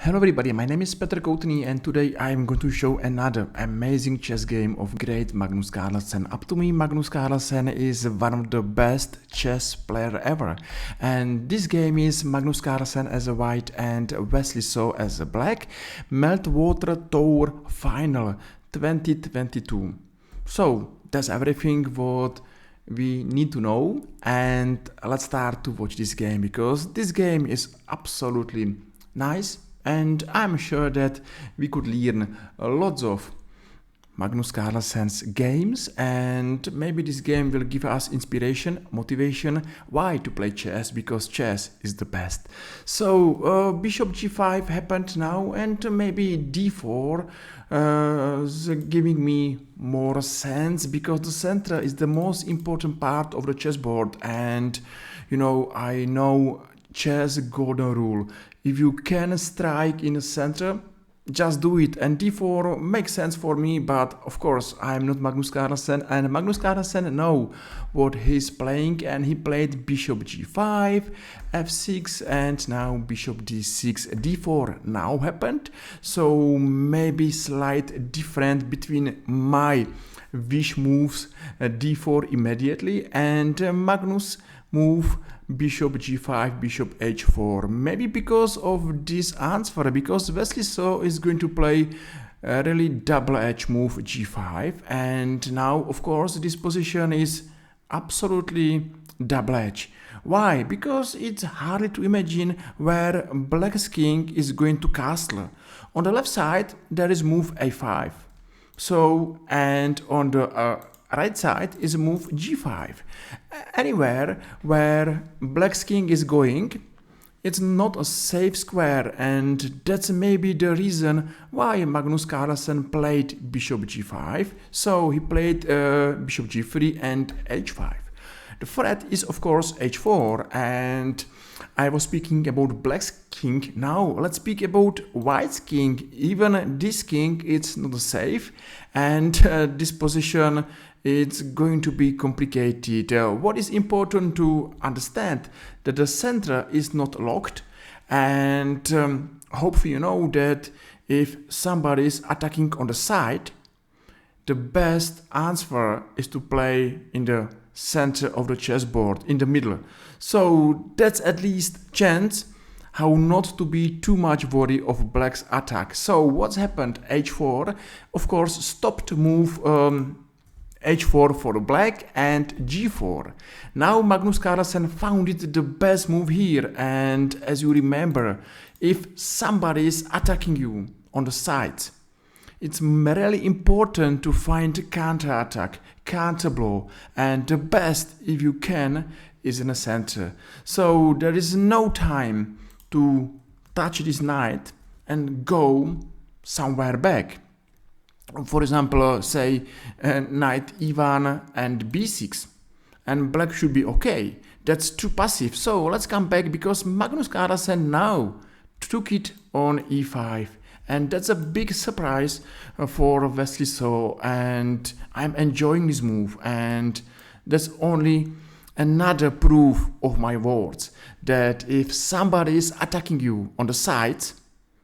Hello everybody, my name is Petr Koutný and today I am going to show another amazing chess game of great Magnus Carlsen. Up to me, Magnus Carlsen is one of the best chess player ever. And this game is Magnus Carlsen as a white and Wesley So as a black. Meltwater Tour Final 2022. So that's everything what we need to know, and let's start to watch this game because this game is absolutely nice. And I'm sure that we could learn lots of Magnus Carlsen's games, and maybe this game will give us inspiration, motivation, why to play chess, because chess is the best. So bishop g5 happened now, and maybe d4 is giving me more sense, because the center is the most important part of the chessboard, and you know, I know chess golden rule. If you can strike in the center, just do it. And d4 makes sense for me, but of course I'm not Magnus Carlsen, and Magnus Carlsen know what he's playing, and he played bishop g5, f6, and now bishop d6. d4 now happened, so maybe slight difference between my wish moves d4 immediately and Magnus move bishop g5, bishop h4. Maybe because of this answer, because Wesley So is going to play a really double edge move g5, and now of course this position is absolutely double edge. Why? Because it's hard to imagine where black's king is going to castle. On the left side there is move a5. So, and on the right side is move g5. Anywhere where black's king is going, it's not a safe square, and that's maybe the reason why Magnus Carlsen played bishop g5. So he played bishop g3 and h5. The threat is of course h4, and I was speaking about black's king. Now let's speak about white's king. Even this king it's not safe, and this position it's going to be complicated. What is important to understand that the center is not locked, and hopefully you know that if somebody is attacking on the side, the best answer is to play in the center of the chessboard, in the middle. So that's at least chance how not to be too much worried of black's attack. So what's happened? h4 of course stopped move h4 for black and g4. Now Magnus Carlsen found it the best move here, and as you remember, if somebody is attacking you on the side, it's really important to find counter attack, counter blow, and the best, if you can, is in the center. So there is no time to touch this knight and go somewhere back. For example, say knight e1 and b6, and black should be okay. That's too passive. So let's come back, because Magnus Carlsen now took it on e5. And that's a big surprise for Wesley So, and I'm enjoying this move, and that's only another proof of my words, that if somebody is attacking you on the sides,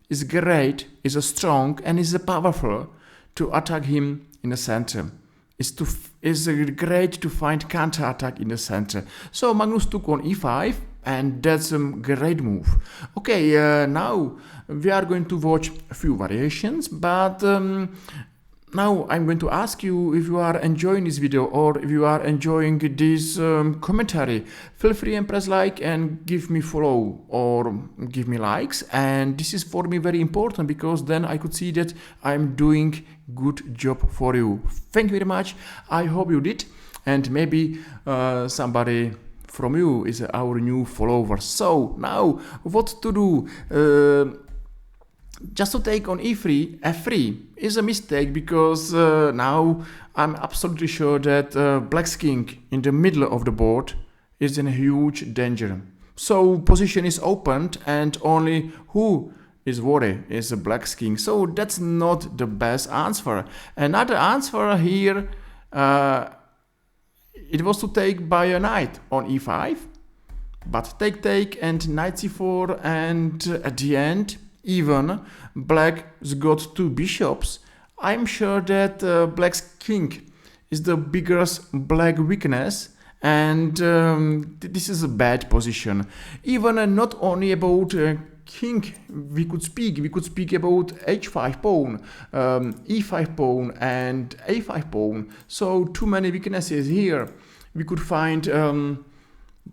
it's great, is strong, and is powerful to attack him in the center. It's great to find counter attack in the center. So Magnus took on e5, and that's a great move. Okay, now we are going to watch a few variations, but now I'm going to ask you if you are enjoying this video, or if you are enjoying this commentary. Feel free and press like and give me follow or give me likes, and this is for me very important, because then I could see that I'm doing good job for you. Thank you very much. I hope you did, and maybe somebody from you is our new follower. So now what to do? Just to take on e3, f3 is a mistake, because now I'm absolutely sure that black's king in the middle of the board is in a huge danger. So position is opened, and only who is worried is black's king. So that's not the best answer. Another answer here, it was to take by a knight on e5, but take and knight c4, and at the end even black's got two bishops, I'm sure that black's king is the biggest black weakness, and this is a bad position. Even not only about king we could speak about h5 pawn, e5 pawn and a5 pawn. So too many weaknesses here. We could find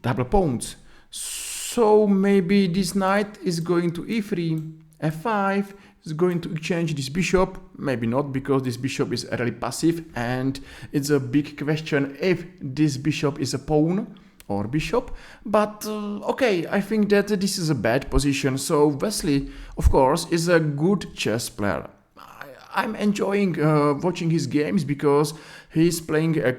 double pawns. So maybe this knight is going to e3, f5, is going to exchange this bishop. Maybe not, because this bishop is really passive, and it's a big question if this bishop is a pawn or bishop. But okay, I think that this is a bad position. So Wesley, of course, is a good chess player. I'm enjoying watching his games because he's playing a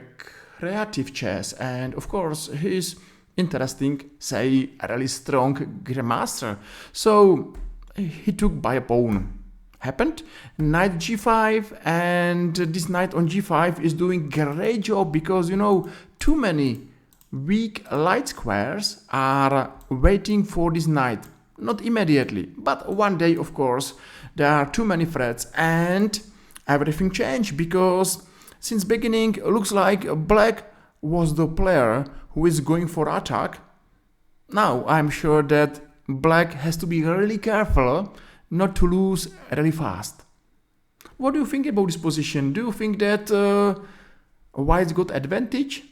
creative chess, and of course he's interesting, say a really strong grandmaster. So he took by a pawn. Happened knight g5, and this knight on g5 is doing great job, because you know too many weak light squares are waiting for this knight. Not immediately, but one day, of course, there are too many threats, and everything changed, because since beginning looks like black was the player who is going for attack. Now I'm sure that black has to be really careful not to lose really fast. What do you think about this position? Do you think that white's got advantage?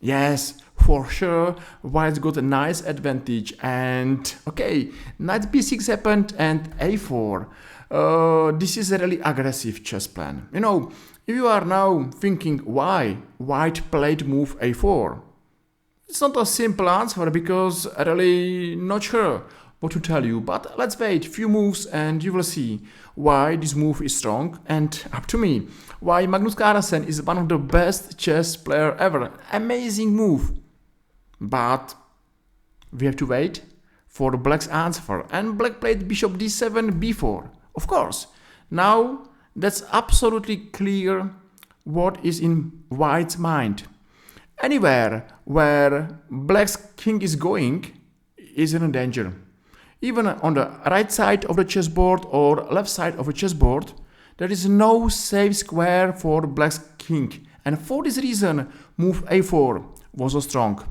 Yes, for sure, white's got a nice advantage. And okay, knight b6 happened and a4. This is a really aggressive chess plan. You know, if you are now thinking why white played move a4, it's not a simple answer, because I'm really not sure what to tell you. But let's wait few moves and you will see why this move is strong, and up to me, why Magnus Carlsen is one of the best chess player ever. Amazing move. But we have to wait for the black's answer, and black played bishop d7 b4. Of course, now that's absolutely clear what is in white's mind. Anywhere where black's king is going is in danger. Even on the right side of the chessboard or left side of the chessboard, there is no safe square for black's king. And for this reason, move a4 was so strong.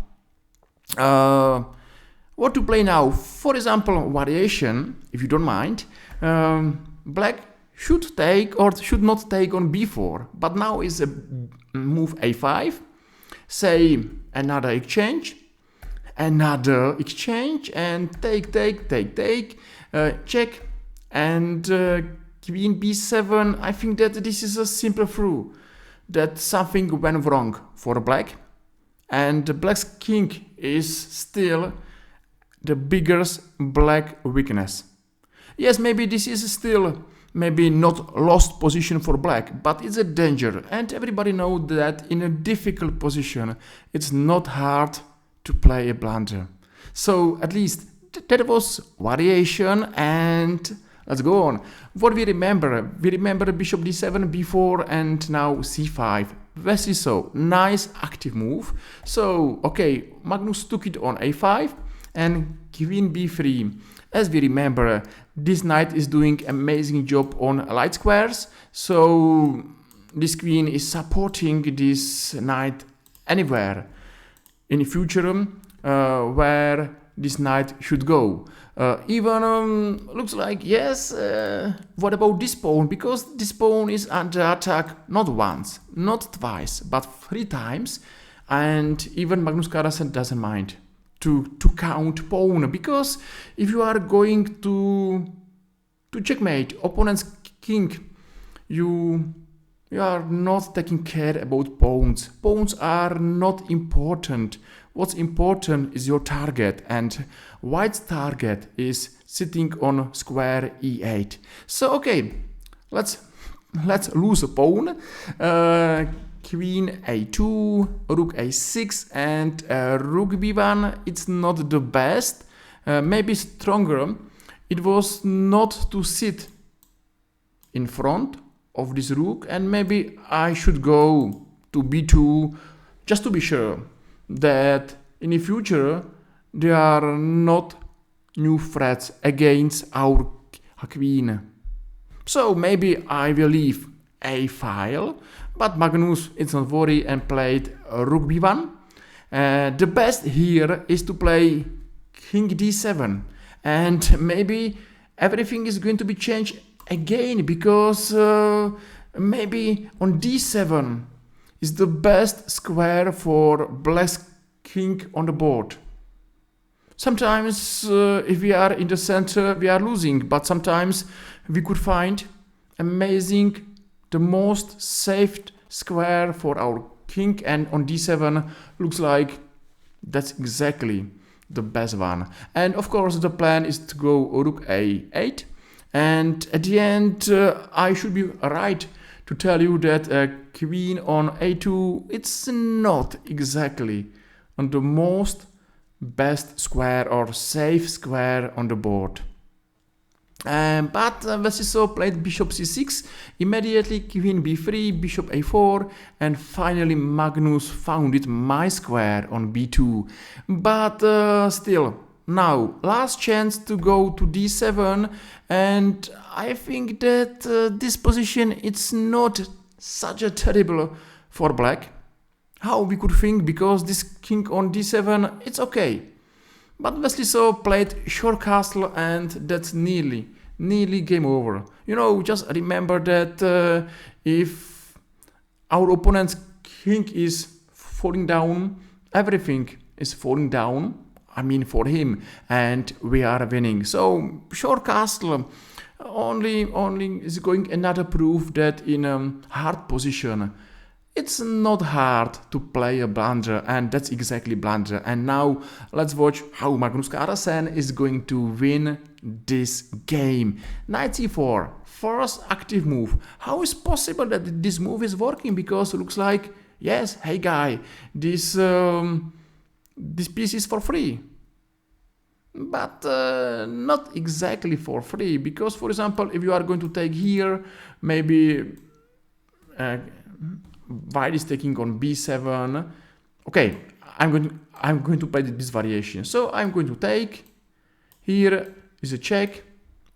What to play now? For example, variation, if you don't mind. Black should take or should not take on b4, but now is a move a5. Say another exchange, and take, check, and queen b7. I think that this is a simple through, that something went wrong for black, and black's king is still the biggest black weakness. Yes, maybe this is still maybe not lost position for black, but it's a danger, and everybody knows that in a difficult position it's not hard to play a blunder. So at least that was variation, and let's go on. What we remember bishop d7, b4, and now c5. Wesley saw nice active move. So okay, Magnus took it on a5 and queen b3. As we remember, this knight is doing amazing job on light squares, so this queen is supporting this knight anywhere in the future where this knight should go. Even looks like, yes, what about this pawn? Because this pawn is under attack not once, not twice, but 3 times, and even Magnus Carlsen doesn't mind to count pawn, because if you are going to checkmate opponent's king, you are not taking care about pawns. Pawns are not important. What's important is your target, and white's target is sitting on square e8. So okay, let's lose a pawn. Queen a2, rook a6, and rook b1. It's not the best, maybe stronger. It was not to sit in front of this rook, and maybe I should go to b2 just to be sure that in the future there are not new threats against our a queen. So maybe I will leave a file, but Magnus it's not worry and played rook b1. The best here is to play king d7, and maybe everything is going to be changed again, because maybe on d7 is the best square for black's king on the board. Sometimes if we are in the center we are losing, but sometimes we could find amazing the most safe square for our king, and on d7 looks like that's exactly the best one. And of course the plan is to go rook a8, and at the end I should be right to tell you that queen on a2 it's not exactly on the most best square or safe square on the board. But Wesley played bishop c6, immediately queen b3, bishop a4, and finally Magnus founded my square on b2. But still, now last chance to go to d7, and I think that this position it's not such a terrible for black. How we could think, because this king on d7 it's okay. But Wesley played short castle, and that's nearly game over. You know, just remember that if our opponent's king is falling down, everything is falling down, I mean for him, and we are winning. So short castle only is going another proof that in a hard position it's not hard to play a blunder, and that's exactly blunder. And now let's watch how Magnus Carlsen is going to win this game. Knight c4, first active move. How is possible that this move is working? Because it looks like, yes, hey guy, this piece is for free. But not exactly for free, because for example, if you are going to take here, maybe white is taking on b7. Okay, I'm going to play this variation. So I'm going to take, here is a check,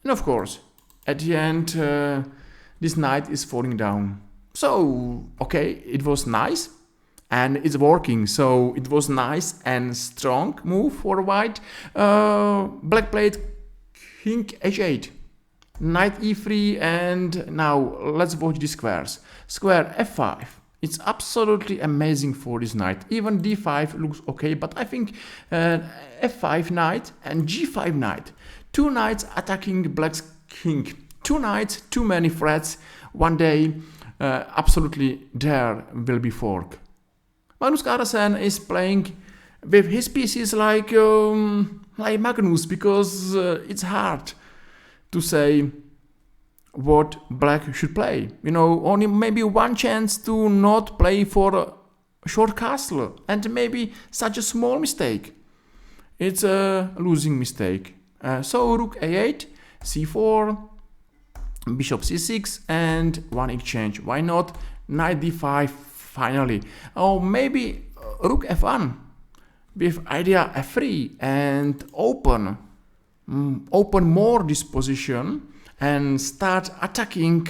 and of course at the end this knight is falling down. So okay, it was nice and it's working. So it was nice and strong move for white. Black played king h8, knight e3, and now let's watch the squares. Square f5. It's absolutely amazing for this knight. Even d5 looks okay, but I think f5 knight and g5 knight. Two knights attacking black's king. Two knights, too many threats. One day, absolutely there will be fork. Magnus Carlsen is playing with his pieces like Magnus, because it's hard to say what black should play. You know, only maybe one chance to not play for a short castle, and maybe such a small mistake. It's a losing mistake. So rook a8, c4, bishop c6, and one exchange. Why not knight d5 finally? Or maybe rook f1 with idea f3 and open more this position and start attacking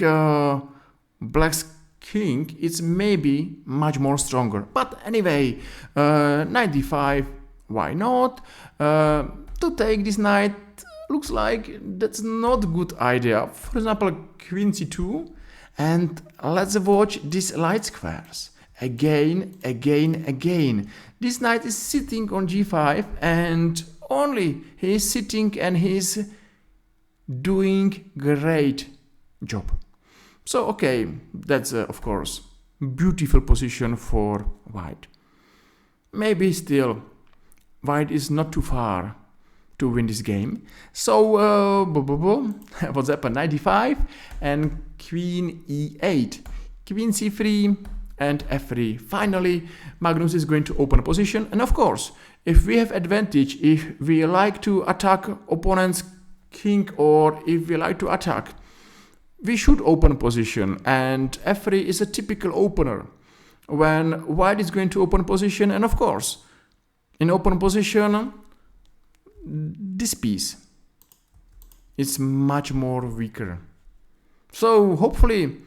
black's king. It's maybe much more stronger. But anyway, knight d5, why not? To take this knight looks like that's not a good idea. For example, queen c2, and let's watch these light squares. Again. This knight is sitting on g5, and only he is sitting and he's doing great job. So okay, that's of course beautiful position for white. Maybe still white is not too far to win this game. So what's happened? Knight d5 and queen e8, queen c3 and f3. Finally Magnus is going to open a position, and of course if we have advantage, if we like to attack opponent's king, or if we like to attack, we should open position, and f3 is a typical opener when white is going to open position. And of course in open position this piece is much more weaker. So hopefully,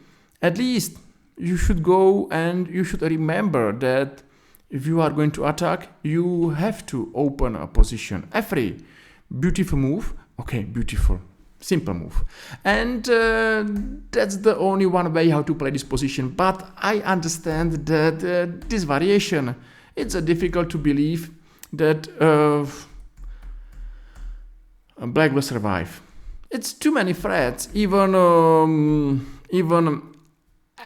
at least you should go and you should remember that if you are going to attack, you have to open a position. F3, beautiful move. Okay, beautiful, simple move. And that's the only one way how to play this position. But I understand that this variation, it's difficult to believe that black will survive. It's too many threats. Even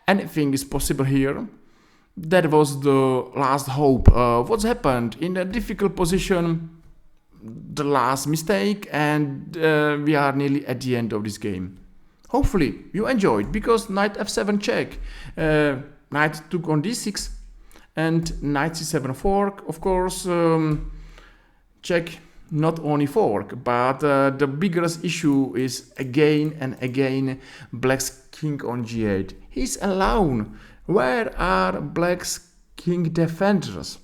anything is possible here. That was the last hope. What's happened in a difficult position? The last mistake, and we are nearly at the end of this game. Hopefully you enjoyed, because knight f7 check, knight took on d6, and knight c7 fork. Of course, check not only fork, but the biggest issue is again and again black's king on g8. He's alone. Where are black's king defenders?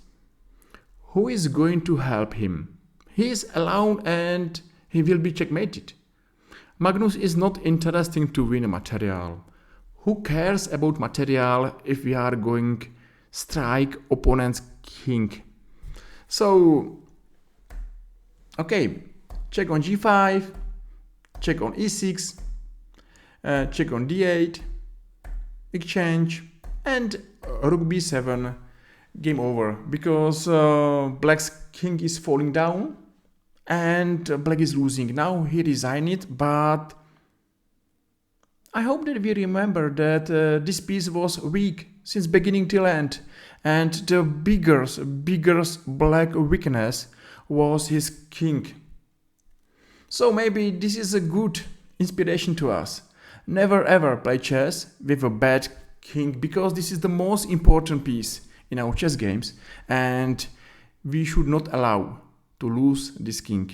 Who is going to help him? He is alone and he will be checkmated. Magnus is not interesting to win material. Who cares about material if we are going strike opponent's king? So, okay, check on g5, check on e6, check on d8, exchange, and rook b7, game over, because black's king is falling down and black is losing. Now he resigned it, but I hope that we remember that this piece was weak since beginning till end, and the biggest black weakness was his king. So maybe this is a good inspiration to us. Never ever play chess with a bad king, because this is the most important piece in our chess games, and we should not allow to lose this king,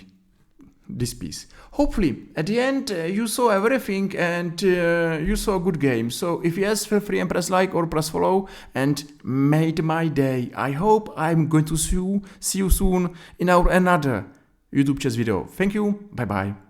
this piece. Hopefully at the end you saw everything and you saw a good game. So if yes, feel free and press like or press follow and made my day. I hope I'm going to see you soon in our another YouTube chess video. Thank you, bye bye.